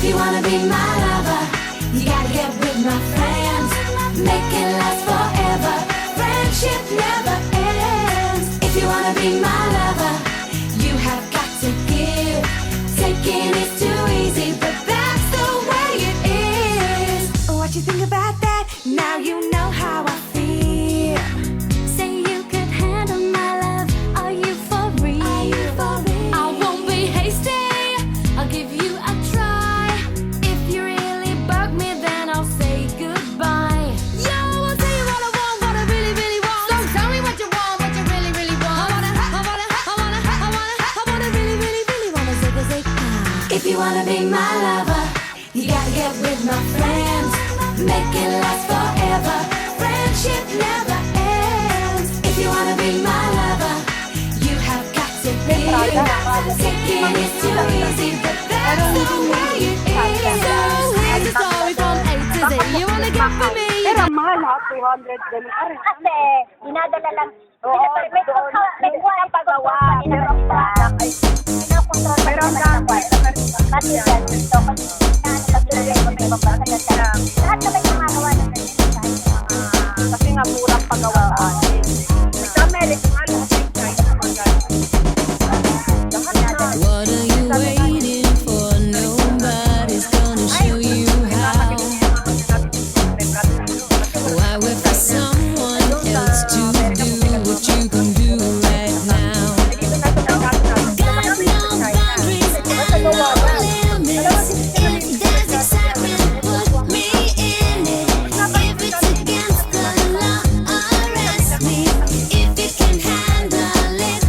you wanna be my lover, you gotta get with my friends. Make it last forever. Friendship never ends. If you wanna be my lover, you have got to give. Taking is too easy, but that's the way it is. What you think about that? Now you know how I feel. Say you could handle my love. Are you for real? I won't be hasty. I'll give you a try. If you really bug me, then I'll say goodbye. Yo, I'll tell you what I want, what I really, really want. So tell me what you want, what you really, really want. I wanna really, really, really wanna say. If you wanna be my lover, you gotta get with my friends. Make it last forever. Friendship never ends. If you wanna be my lover, you have got to give. Taking is too easy, but that's the way it is. So here's a story from A to Z. You wanna get with me? Pero mahal ha, 200 ganun. Kasi, dinadala lang. May kulang pagawa. Pero ang dami. Kasi yan, ito. Lahat na may gumagawa ng ganyan. Kasi nga murang pagawaan. Sa America nga lahat yung China magana. What are you waiting for? Nobody's gonna show you how. Why wait for someone else to do what you can do right now? Got no boundaries and no limits. If there's excitement, put me in it. If it's against the law, arrest me. If you can handle it,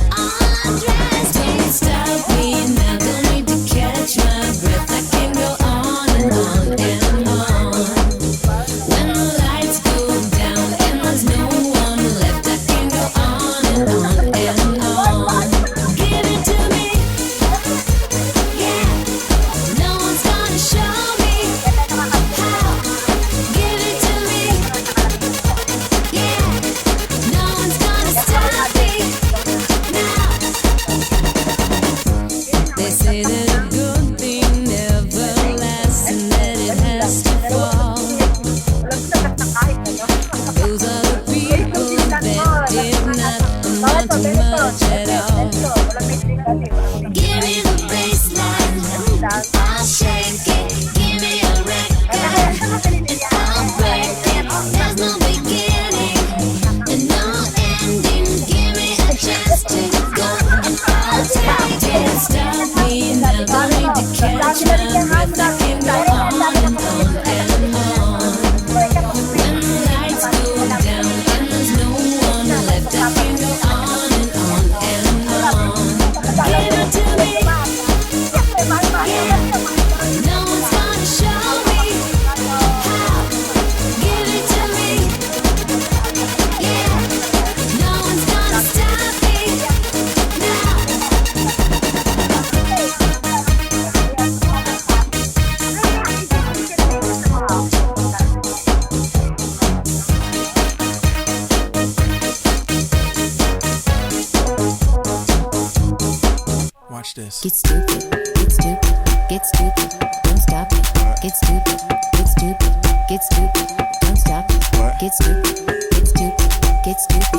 undress me. Stop me, now don't need to catch my breath. I can go on and on and on. When the lights go down and there's no one left, I can go on and on and on. Give it to me, yeah. No one's gonna show me how. Give it to me, yeah. No one's gonna stop me now. They say that a good thing never lasts and that it has to fall. Those are the people that did not amount to much at all. Give me the baseline, I'll shake it. Give me a record, and I'll break it. There's no beginning and no ending. Give me a chance to go, and I'll take it. Stop me now, don't need to catch my breath. I can go on and on and on. When the lights go down and there's no one left, I can go on and on and on. Give it to me, yeah. No one's gonna show me how. Give it to me, yeah. No one's gonna stop me now. Watch this. Get stupid, get stupid, get stupid, don't stop it. Get stupid, get stupid, get stupid, don't stop it. What? Get stupid, get stupid, get stupid,